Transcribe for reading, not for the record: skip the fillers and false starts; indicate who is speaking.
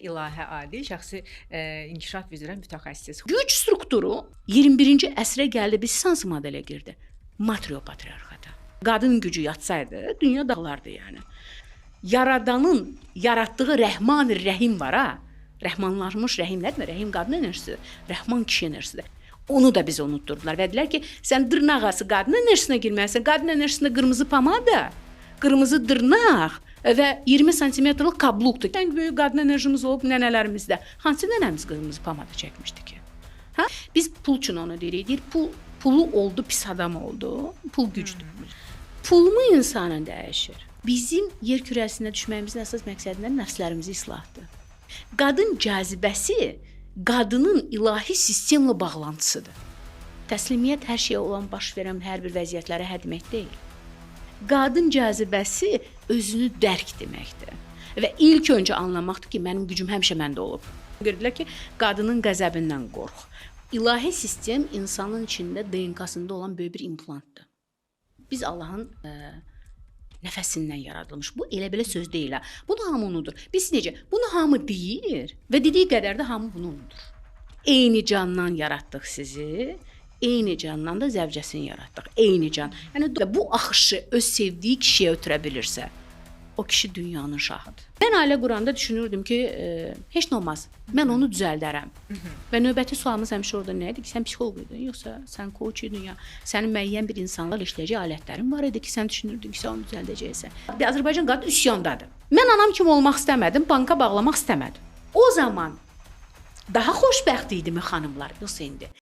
Speaker 1: İlahə adi, şəxsi inkişaf üzrə mütəxəssis.
Speaker 2: Güc strukturu 21-ci əsrə gəldi, biz sans modelə girdi. Matrio patriarxata. Qadın gücü yatsaydı, dünya dağılardı yəni. Yaradanın yaratdığı Rəhman-ı Rəhim var ha. Rəhmanlaşmış Rəhim nədir? Rəhim qadın enerjisidir, Rəhman kişi enerjisidir. Onu da biz unutturdular və dedilər ki, sən dırnaq arası qadın enerjisinə girməlisən. Qadın enerjisində qırmızı pomada, qırmızı dırnaq və 20 santimetrlik kabluqdur. Ən böyük qadın enerjimiz olub nənələrimizdə. Hansı nənəmiz qırmızı pomada çəkmişdi ki? Ha? Biz pul üçün onu deyirik. Deyir, pulu oldu, pis adam oldu. Pul gücdür. Pul mu insanı dəyişir? Bizim yer kürəsində düşməyimizin əsas məqsədindən nəfslərimizi islahdır. Qadın cazibəsi qadının ilahi sistemlə bağlantısıdır. Təslimiyyət hər şeyə olan baş verən hər bir vəziyyətlərə həd demək deyil. Qadın cazibəsi özünü dərk deməkdir. Və ilk öncə anlamaqdır ki, mənim gücüm həmişə məndə olub. Gördülər ki, qadının qəzəbindən qorx. İlahi sistem insanın içində DNK-sında olan böyük bir implantdır. Biz Allahın nəfəsindən yaradılmış. Bu elə-belə söz deyil ha. Bunu hamı unudur. Biz necə? Bunu hamı deyir və dediyi qədər də hamı bunu unudur. Eyni candan yaratdıq sizi, eyni candan da zəvcəsini yaratdıq. Eyni can. Yəni bu axışı öz sevdiyi kişiyə ötürə bilirsə, o kişi dünyanın şahıdır. Mən ailə quranda düşünürdüm ki, heç nə olmaz. Mən onu düzəldərəm. Və növbəti sualımız həmişə orada nə idi ki, sən psixoloq idin, yoxsa sən coach idin ya, sənin müəyyən bir insanlarla işləyəcək alətlərin var idi ki, sən düşünürdün ki, sən onu düzəldəcəksən. Azərbaycan qadın üsyandadır. Mən anam kimi olmaq istəmədim, banka bağlamaq istəmədim. O zaman daha xoşbəxt idimi xanımlar, yoxsa indi?